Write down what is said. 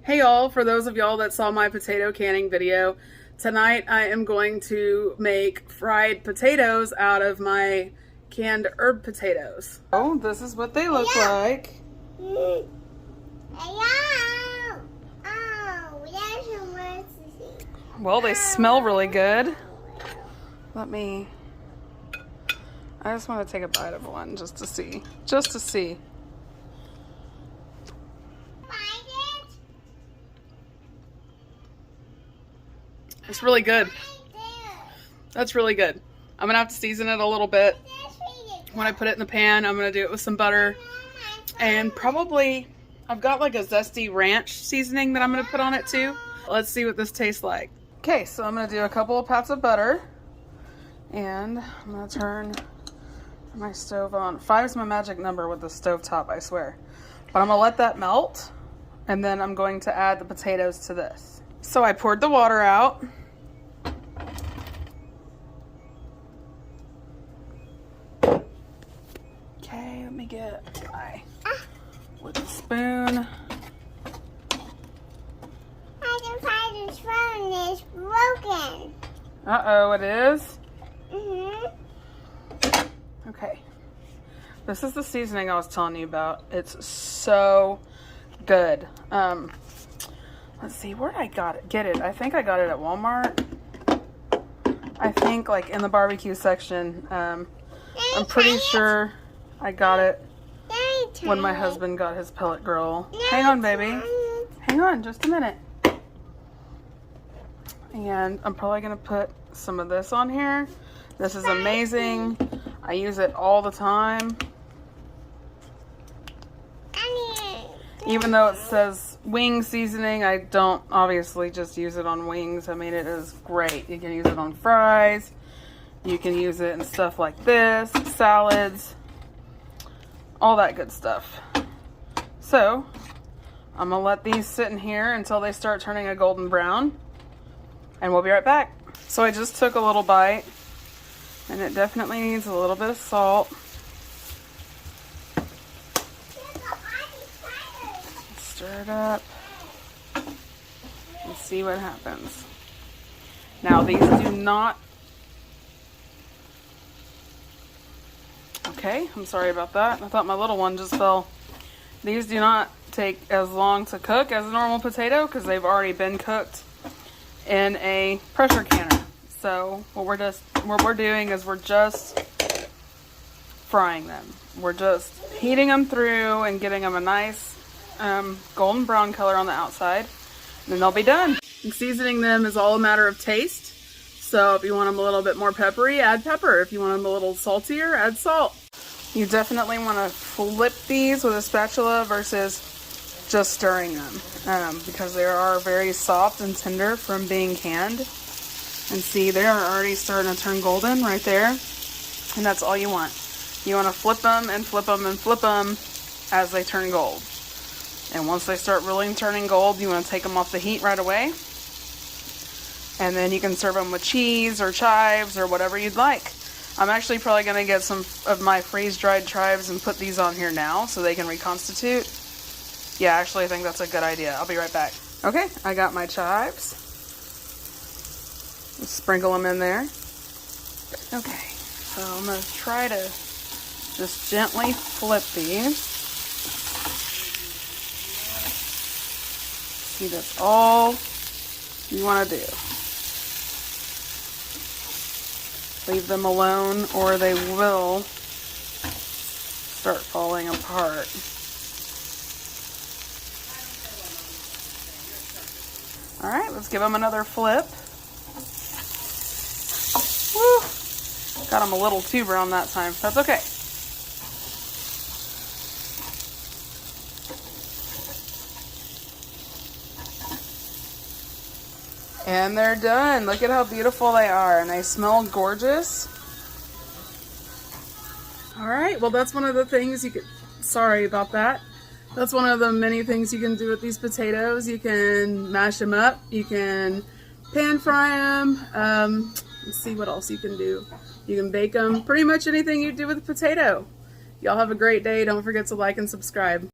Hey y'all, for those of y'all that saw my potato canning video, tonight I am going to make fried potatoes out of my canned herb potatoes. Oh, this is what they look like. Well, they smell really good. I just want to take a bite of one just to see. It's really good. That's really good. I'm gonna have to season it a little bit. When I put it in the pan, I'm gonna do it with some butter. And probably, I've got like a zesty ranch seasoning that I'm gonna put on it too. Let's see what this tastes like. Okay, so I'm gonna do a couple of pats of butter. And I'm gonna turn my stove on. 5 is my magic number with the stove top, I swear. But I'm gonna let that melt. And then I'm going to add the potatoes to this. So I poured the water out. Okay, let me get my wooden spoon. The spoon is broken. Uh-oh, it is? Mm-hmm. Okay. This is the seasoning I was telling you about. It's so good. Let's see, where did I get it? I think I got it at Walmart. I think like in the barbecue section. I'm pretty sure I got it when my husband got his pellet grill. Hang on, baby. Hang on, just a minute. And I'm probably gonna put some of this on here. This is amazing. I use it all the time. Even though it says wing seasoning, I don't obviously just use it on wings. I mean, it is great. You can use it on fries. You can use it in stuff like this, salads, all that good stuff. So, I'm gonna let these sit in here until they start turning a golden brown, and we'll be right back. So I just took a little bite, and it definitely needs a little bit of salt. Stir it up and see what happens. Now these do not... Okay, I'm sorry about that. I thought my little one just fell. These do not take as long to cook as a normal potato because they've already been cooked in a pressure canner. So what we're doing is we're just frying them. We're just heating them through and getting them a nice golden brown color on the outside, and then they'll be done. And seasoning them is all a matter of taste. So if you want them a little bit more peppery, add pepper. If you want them a little saltier, add salt. You definitely want to flip these with a spatula versus just stirring them, because they are very soft and tender from being canned. And see, they are already starting to turn golden right there, and that's all you want. You want to flip them and flip them and flip them as they turn gold. And once they start really turning gold, you want to take them off the heat right away. And then you can serve them with cheese or chives or whatever you'd like. I'm actually probably going to get some of my freeze-dried chives and put these on here now so they can reconstitute. Yeah, actually I think that's a good idea. I'll be right back. Okay, I got my chives. Just sprinkle them in there. Okay, so I'm going to try to just gently flip these. See, that's all you want to do. Leave them alone or they will start falling apart. Alright, let's give them another flip. Woo! Got them a little too brown that time. That's okay. And they're done. Look at how beautiful they are, and they smell gorgeous. Alright, well that's one of the things you could... Sorry about that. That's one of the many things you can do with these potatoes. You can mash them up. You can pan fry them. Let's see what else you can do. You can bake them. Pretty much anything you do with a potato. Y'all have a great day. Don't forget to like and subscribe.